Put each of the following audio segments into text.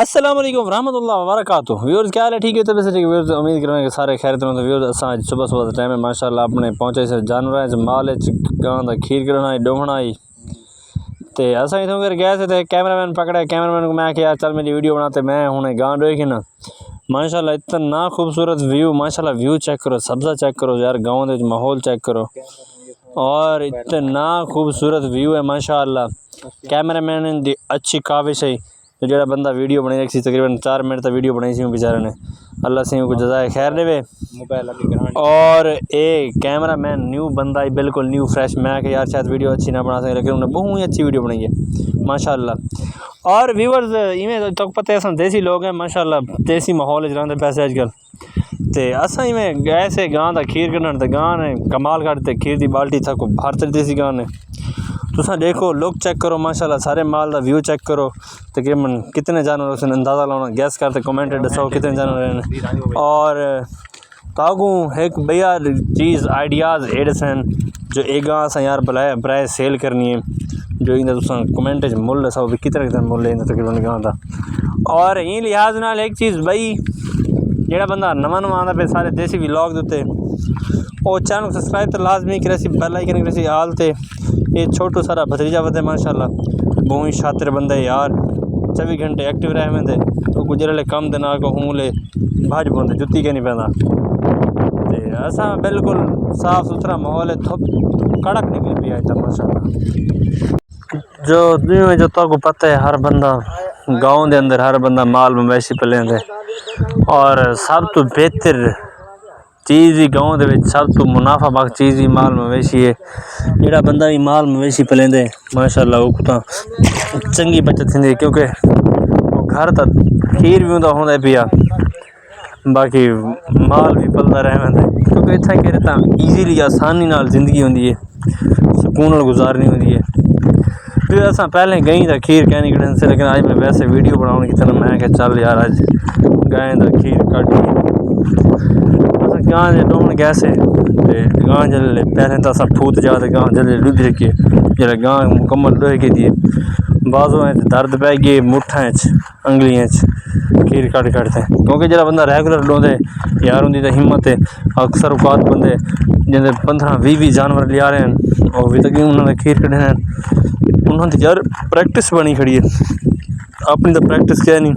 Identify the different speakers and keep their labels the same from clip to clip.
Speaker 1: السلام علیکم ورحمۃ اللہ وبرکاتہ. ویورز کیا حال ہے؟ ٹھیک ہے؟ طبیعت سے ٹھیک ہے ویورز. امید کریں کہ سارے خیریت میں. ویورز اساں صبح کا ٹائم ہے ماشاءاللہ اپنے پہنچے سے جانور ہے مال ہے گاں دا کھیر کرنا ڈوہنا تے اساں اتھوں کر گئے تھے کیمرہ مین پکڑا. کیمرہ مین کو میں کہ یار چل میری ویڈیو بناتے. میں ہوں گاں ڈوئے کہ نا ماشاءاللہ اتنا خوبصورت ویو. ماشاءاللہ ویو چیک کرو, سبزہ چیک کرو یار, گاؤں دے ماحول چیک کرو اور اتنا خوبصورت ویو ہے ماشاءاللہ. کیمرہ مین دی اچھی کاوش ہے تو جڑا بندہ ویڈیو بنائی رکھی تقریباً 4 منٹ تک ویڈیو بنائی سی بیچارے نے. اللہ سے کو جزائے خیر دے. اور اے کیمرہ مین نیو بندہ ہے, بالکل نیو فریش. میں کہ یار شاید ویڈیو اچھی نہ بنا سکے لیکن انہیں بہت ہی اچھی ویڈیو بنائی ہے ماشاءاللہ. اور ویورز ایویں تک پتہ ہے اساں دیسی لوگ ہیں ماشاءاللہ, دیسی ماحول وچ رہندے پیسے اج کل. تے اساں ایویں گئے سے گاں دا کھیر کڈن تے گاں نے کمال کڈتے کھیر دی بالٹی تھکو بھر دیسی گاں نے. تساں دیکھو لک چیک کرو ماشاءاللہ, سارے مال دا ویو چیک کرو. تقریباً کتنے جانور اس نے اندازہ لانا گیس کرتے کمنٹ دسو کتنے جانور ہیں. اور تاگوں ایک بھیا چیز آئیڈیاز ایڈسن جو ایک گاں اساں یار برائے سیل کرنی ہے جو انہیں تساں کمنٹ مل دسو بھی کتنے مل ہے تقریباً گاں دا. اور این لحاظ نال ایک چیز بھائی جڑا بندہ نواں آندا پہ سارے دیسی ولاگ دیتے وہ چینل سبسکرائب تو لازمی کرے سی, بیل آئیکن کرے سی آل تے. یہ چھوٹو سارا بھتریجا ودے ماشاءاللہ, بہت شاطر بندہ یار, 24 گھنٹے ایکٹیو رہے میں تو گزرے لے کم دن کو ہوں لے بھاج بوندے جتی کے نہیں پہندا. تے اساں بالکل صاف ستھرا ماحول ہے, تھپ کڑک نکلی پی ہے ماشاءاللہ. جو تو کو پتہ ہے ہر بندہ گاؤں دے اندر ہر بندہ مال مویشی پلیندے اور سب تو بہتر چیز ہی گاؤں دے وچ سب تو منافع بخش چیز ہی مال مویشی ہے. جڑا بندہ بھی مال مویشی پلیندے ماشاءاللہ وہ کو چنگی بچت تھیندی کیونکہ وہ گھر تا کھیر بھی ہوندا پیا باقی مال بھی پلدا رہندا کیونکہ اتھے کہ تا ایزیلی آسانی نال زندگی ہوندی ہے, سکون نال گزارنی ہوندی ہے. پھر اساں پہلے گئیں دا کھیر کہنی کڑن سے لیکن آج میں ویسے ویڈیو بناؤں کی طرح میں کہ چل یار آج گائیں دا کھیر کٹ اساں گاں دے ڈون گئے سے تے گاں جلے پہلے تو اساں پھوت جا تے گاں جلے لودھ رکھے جڑا گاں مکمل دوئے کی دی بازو ہیں درد پہ گئے مٹھاں انگلیاں کھیر کٹ تے کیونکہ جڑا بندہ ریگولر ڈوندے یار ان دی تے ہمت ہے. اکثر اوقات بندے جن 15-20 جانور لیا رہے ہیں اور بھی تک انہوں نے کھیر کڈنے ہیں انہوں نے یار پریکٹس بنی کھڑی ہے. اپنی تو پریکٹس کیا نہیں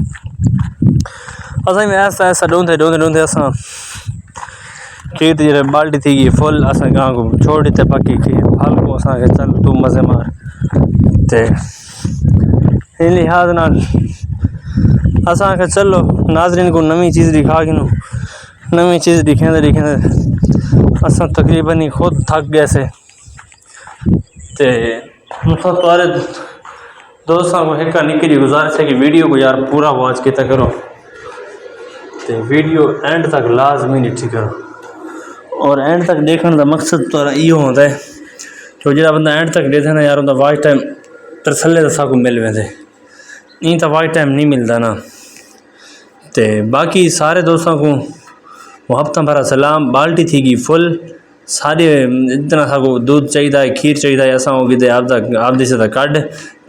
Speaker 1: اساں میں ایسا ڈوندے اساں کھیر دی بالٹی تھی گئی فل. اساں گاں کو چھوڑ دیتے پکی کھیر پھل کو اساں کہ چل تو مزے مار تے ان لحاظ نال اساں کہ چلو ناظرین کو نئی چیز دکھا کے نئی چیز دکھیں اساں تقریباً ہی خود تھک گئے سے. تے تمہارے دوستاں کو ایک نکی گزارش ہے کہ ویڈیو کو یار پورا واچ کیتا کرو تے ویڈیو اینڈ تک لازمی دیکھی کرو. اور اینڈ تک دیکھنے دا مقصد تو یہ ہوتا ہے کہ جڑا بندہ اینڈ تک دیکھے نا یار ان دا واچ ٹائم ترسلے دا سا کو مل ویندے نہیں تو واچ ٹائم نہیں ملتا نا. تے باقی سارے دوستوں کو محبتاں بھرا سلام. بالٹی تھی گئی فل سارے اتنا سا کو دودھ چاہیے کھیر چاہیے اساں وہ بھی آپ دے سے کڈ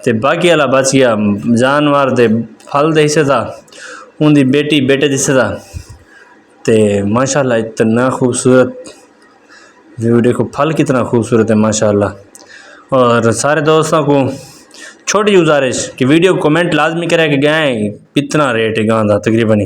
Speaker 1: تے باقی والا بچ گیا جانور دے پھل دے حصے دا ان دی بیٹی بیٹے دے حصے دا. تے ماشاءاللہ اتنا خوبصورت ویو دیکھو پھل کتنا خوبصورت ہے ماشاءاللہ. اور سارے دوستوں کو چھوٹی گزارش کہ ویڈیو کمنٹ لازمی کرے کہ گائیں کتنا ریٹ ہے گاں دا تقریباً